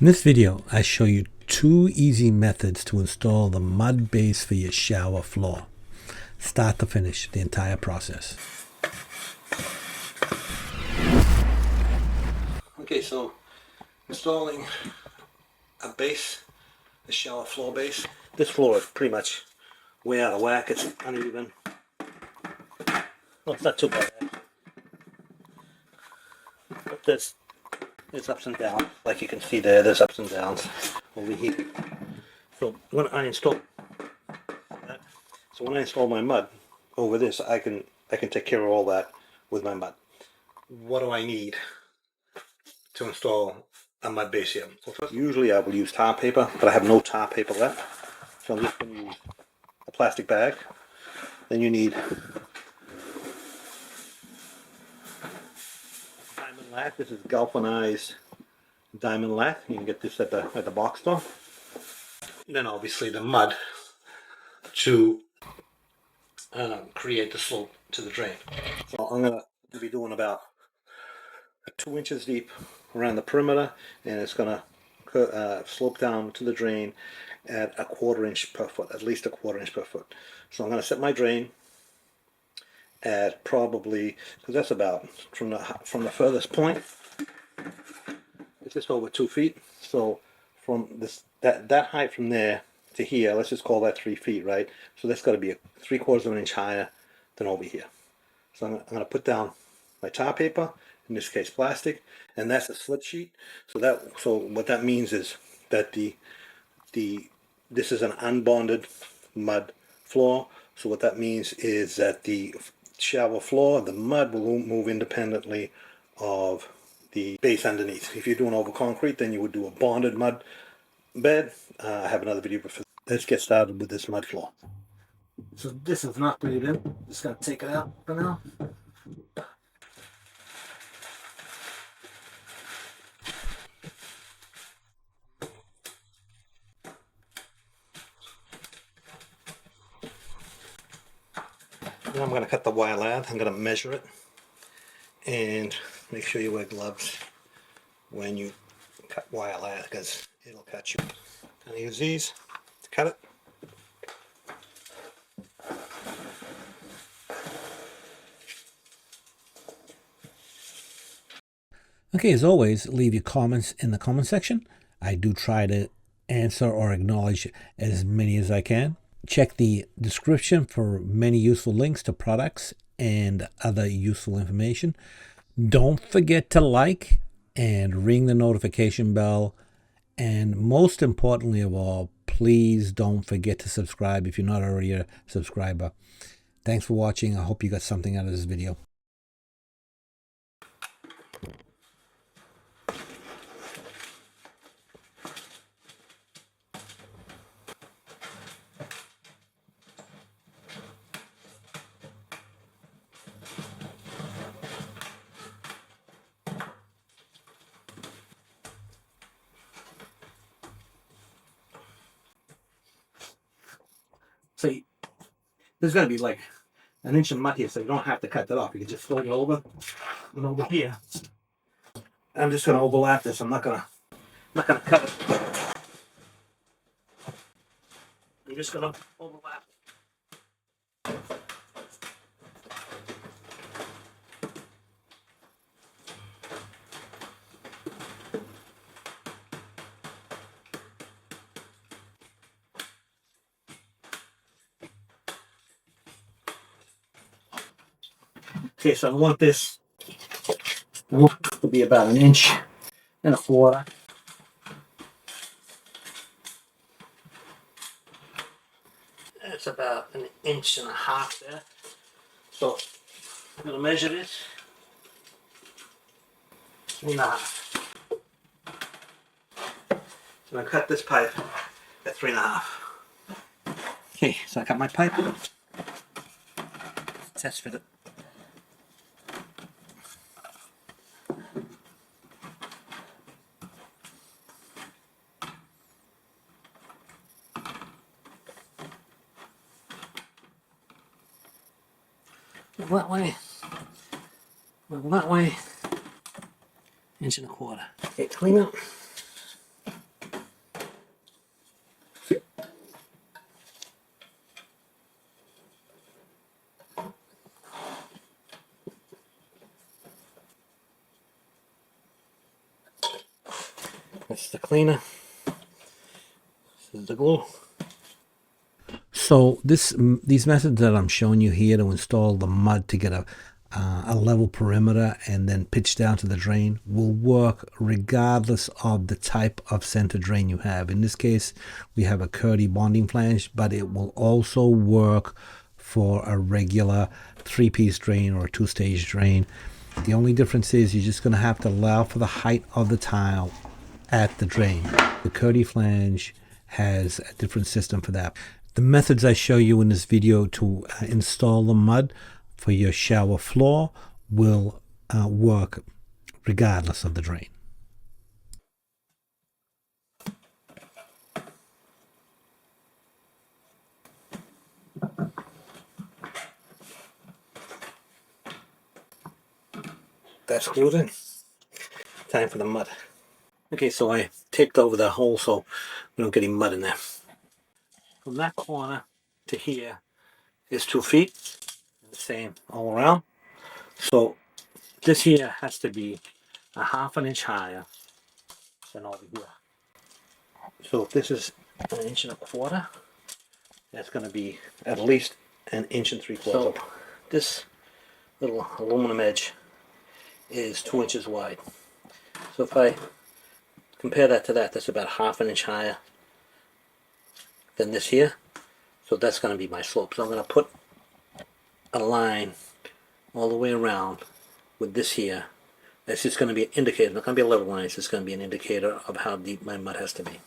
In this video, I show you 2 easy methods to install the mud base for your shower floor. Start to finish, the entire process. Okay, so installing a base, a shower floor base. This floor is pretty much way out of whack. It's uneven. Well, it's not too bad, but there's ups and downs. Like you can see there's ups and downs over here. So when I install my mud over this, I can take care of all that with my mud. What do I need to install a mud base here? Usually I will use tar paper, but I have no tar paper left, so I'm just going to use a plastic bag. Then you need diamond lath. This is galvanized diamond lath. You can get this at the box store. And then obviously the mud to create the slope to the drain. So I'm going to be doing about 2 inches deep around the perimeter, and it's going to slope down to the drain at 1/4 inch per foot, at least 1/4 inch per foot. So I'm going to set my drain at probably, because that's about from the furthest point, it's just over 2 feet. So from that height from there to here, let's just call that 3 feet, right? So that's got to be 3/4 of an inch higher than over here. So I'm going to put down my tar paper, in this case plastic, and that's a split sheet. So what that means is that this is an unbonded mud floor. So what that means is that the shower floor, the mud will move independently of the base underneath. If you're doing over concrete, then you would do a bonded mud bed. I have another video for that. Let's get started with this mud floor. So this is not glued in. Just gonna take it out for now. Then I'm gonna cut the wire lath. I'm gonna measure it, and make sure you wear gloves when you cut wire lath, because it'll cut you. I'm gonna use these to cut it. Okay, as always, leave your comments in the comment section. I do try to answer or acknowledge as many as I can. Check the description for many useful links to products and other useful information. Don't forget to like and ring the notification bell. And most importantly of all, please don't forget to subscribe if you're not already a subscriber. Thanks for watching. I hope you got something out of this video. So there's going to be like an inch of mud here, so you don't have to cut that off. You can just fold it over and over here. I'm just going to overlap this. I'm not going to cut it. I'm just going to overlap. Okay, so I want this to be about 1.25 inches. That's about 1.5 inches there. So I'm going to measure this. 3.5. So I'm going to cut this pipe at 3.5. Okay, so I cut my pipe. Test fit it. That way, well, that way, 1.25 inches. Okay, clean up. That's the cleaner. This is the glue. So these methods that I'm showing you here to install the mud to get a level perimeter and then pitch down to the drain will work regardless of the type of center drain you have. In this case, we have a Curdy bonding flange, but it will also work for a regular 3-piece drain or a 2-stage drain. The only difference is you're just going to have to allow for the height of the tile at the drain. The Curdy flange has a different system for that. The methods I show you in this video to install the mud for your shower floor will work regardless of the drain. That's glued in. Time for the mud. Okay, so I taped over the hole so we don't get any mud in there. From that corner to here is 2 feet. The same all around. So this here has to be a 1/2 inch higher than over here. So if this is 1 1/4 inches, that's going to be at least 1 3/4 inches. So this little aluminum edge is 2 inches wide. So if I compare that to that, that's about 1/2 inch higher than this here. So that's going to be my slope. So I'm going to put a line all the way around with this here. That's just going to be an indicator. It's not going to be a level line. It's just going to be an indicator of how deep my mud has to be.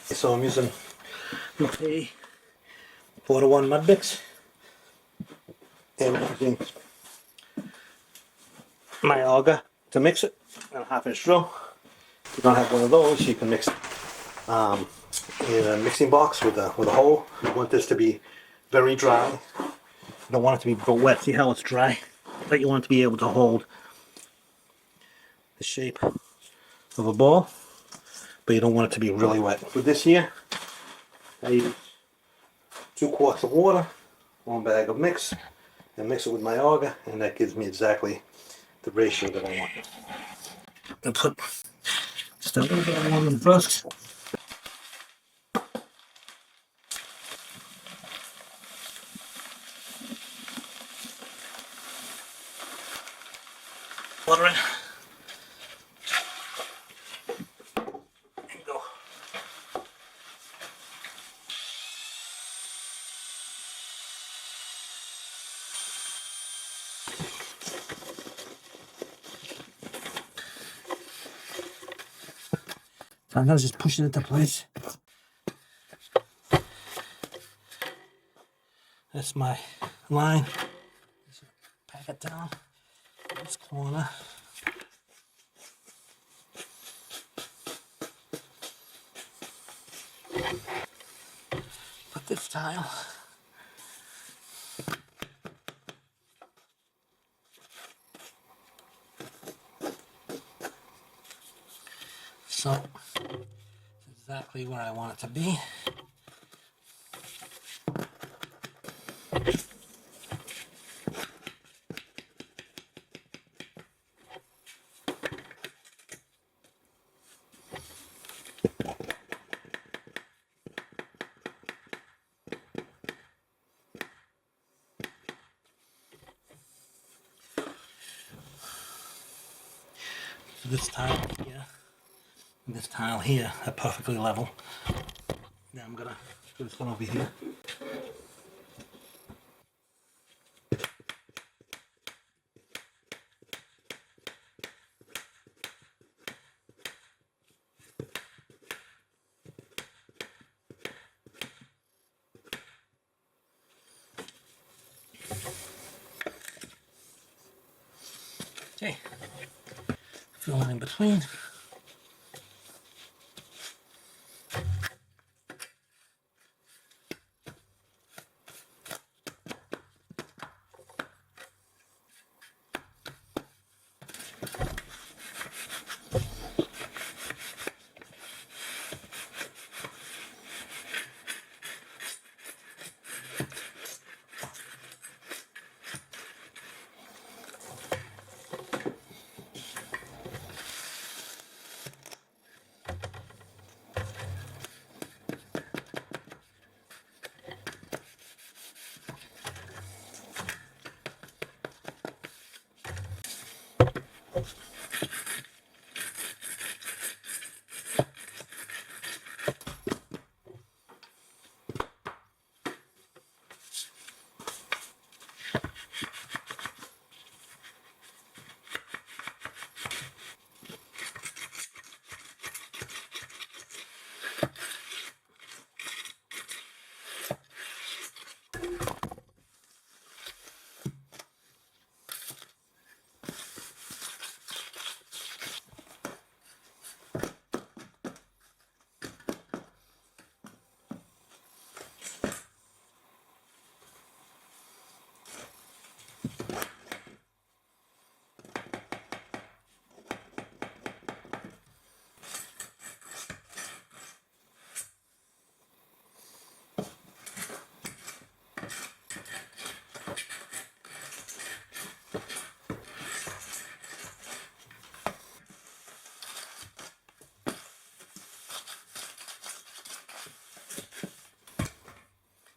So I'm using a 4-to-1 mud mix and using my auger to mix it and a 1/2 inch drill. If you don't have one of those, you can mix it in a mixing box with a hole. You want this to be very dry. You don't want it to be wet. See how it's dry? But you want it to be able to hold the shape of a ball, but you don't want it to be really wet. With this here, I use 2 quarts of water, 1 bag of mix, and mix it with my auger, and that gives me exactly the ratio that I want. I'll put just a little bit of water in first. Water in. And go. So I'm just pushing it into place. That's my line. Just pack it down this corner. Put this tile. So it's exactly where I want it to be. So this tile here and this tile here are perfectly level. Now I'm gonna do this one over here. Okay, fill in between.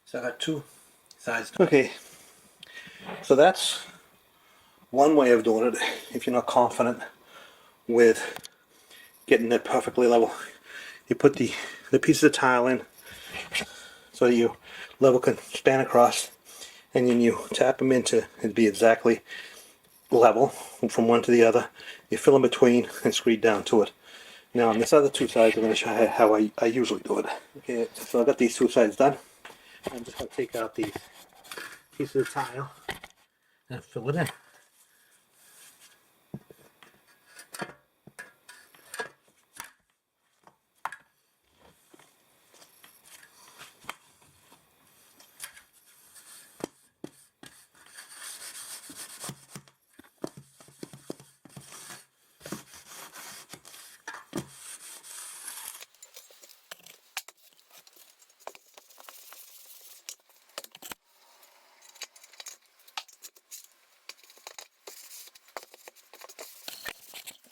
So I got two sides. Okay, so that's one way of doing it if you're not confident with getting it perfectly level. You put the piece of tile in so that your level can span across, and then you tap them into it be exactly level from one to the other. You fill in between and screed down to it. Now on this other two sides I'm going to show you how I usually do it. Okay, so I got these two sides done. I'm just going to take out these pieces of tile and fill it in.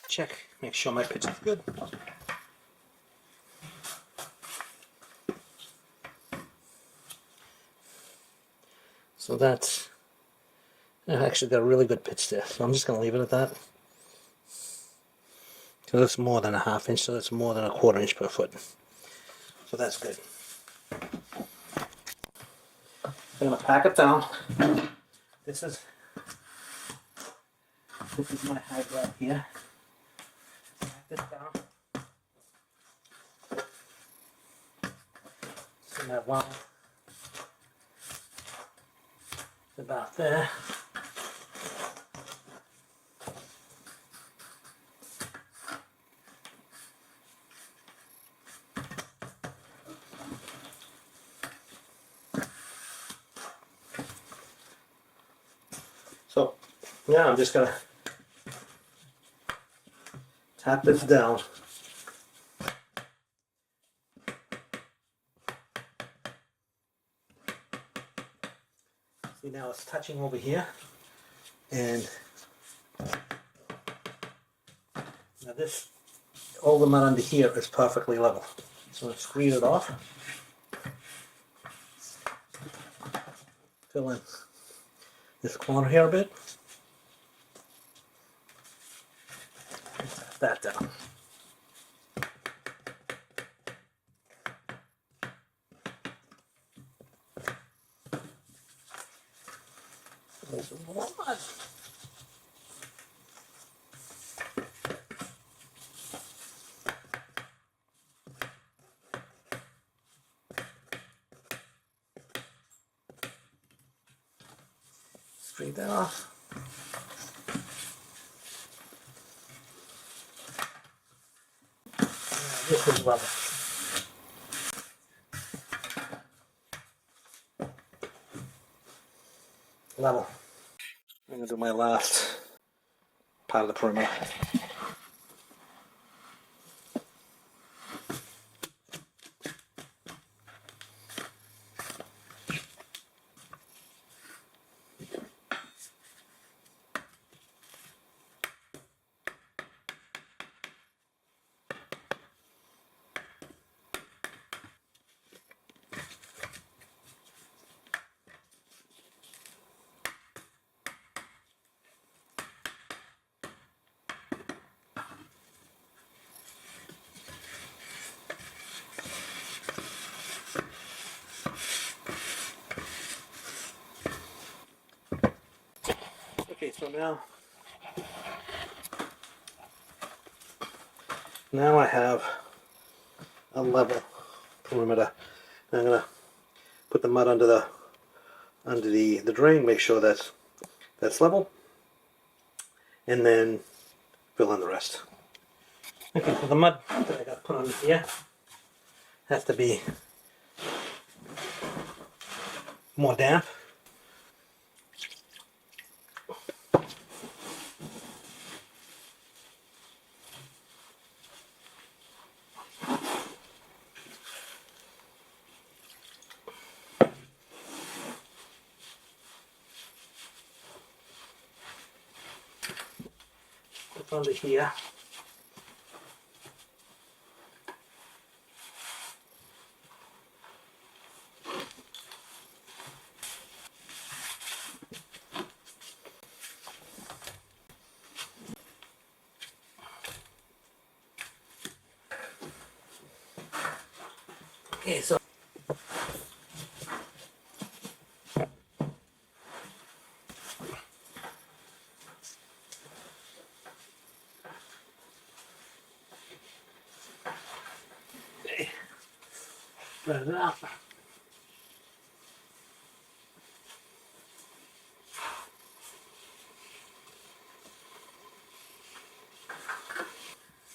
Check, make sure my pitch is good. So that's, I actually got a really good pitch there. So I'm just going to leave it at that. So that's more than a ½ inch, so that's more than a ¼ inch per foot. So that's good. I'm going to pack it down. This is my height right here. Pack this down. So that one is about there. So yeah, I'm just going to tap this down. See, now it's touching over here, and now this, all the mud under here is perfectly level. So let's screed it off. Fill in this corner here a bit. Tap that down. There's more mud. Screed that off. This is level. Level. I'm going to do my last part of the perimeter. so now I have a level perimeter. I'm gonna put the mud under the drain, make sure that's level, and then fill in the rest. Okay, so the mud that I got put under here has to be more damp. It's under here. Okay, so spread it out.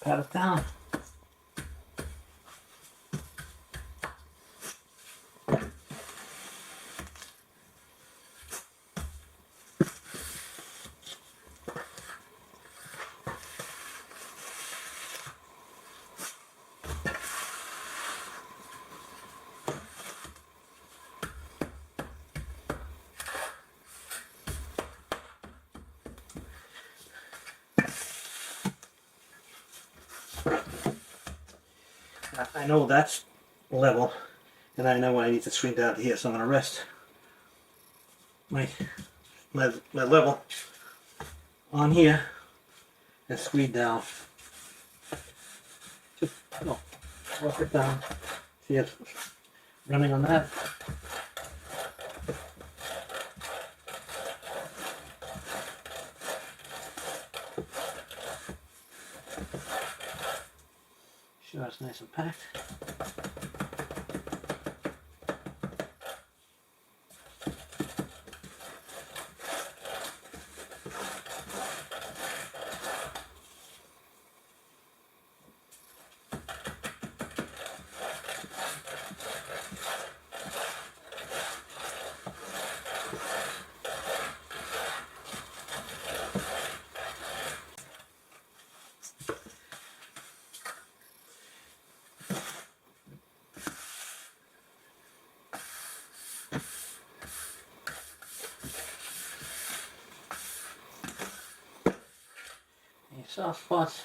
Pat it down. I know that's level, and I know I need to shrink down to here, so I'm going to rest my level on here and squeeze down. Just work it down. See it running on that. Sure it's nice and packed. Soft spots.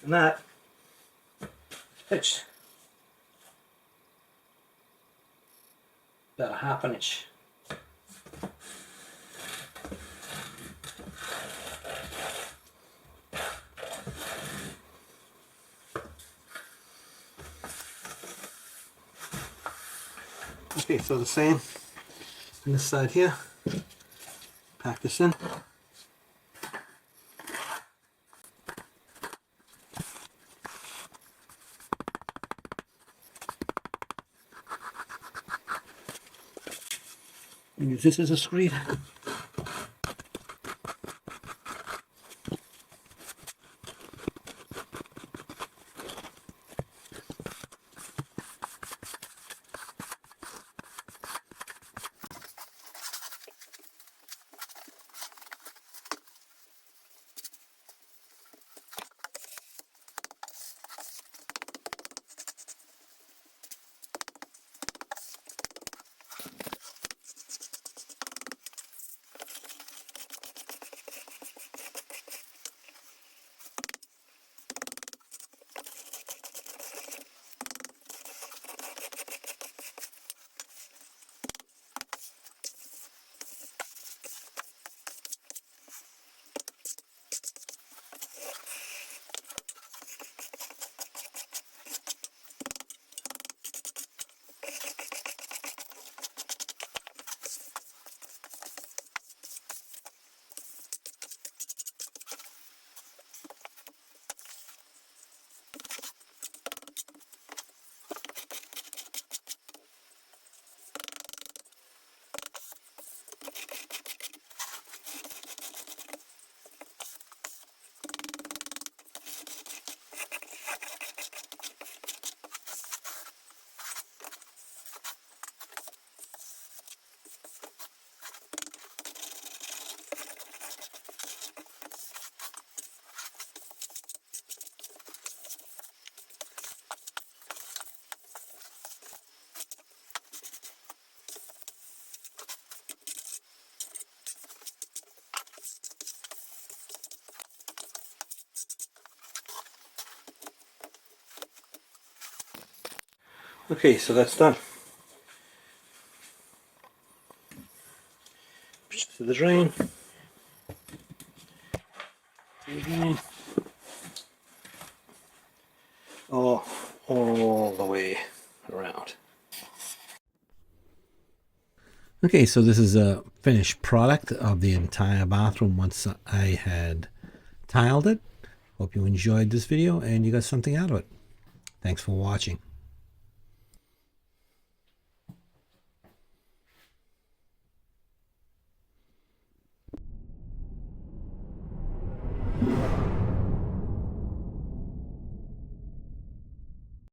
And that is pitched about a half an inch. Okay, so the same on this side here. Pack this in. And use this as a screed. Okay, so that's done. To the drain. All the way around. Okay, so this is a finished product of the entire bathroom once I had tiled it. Hope you enjoyed this video and you got something out of it. Thanks for watching.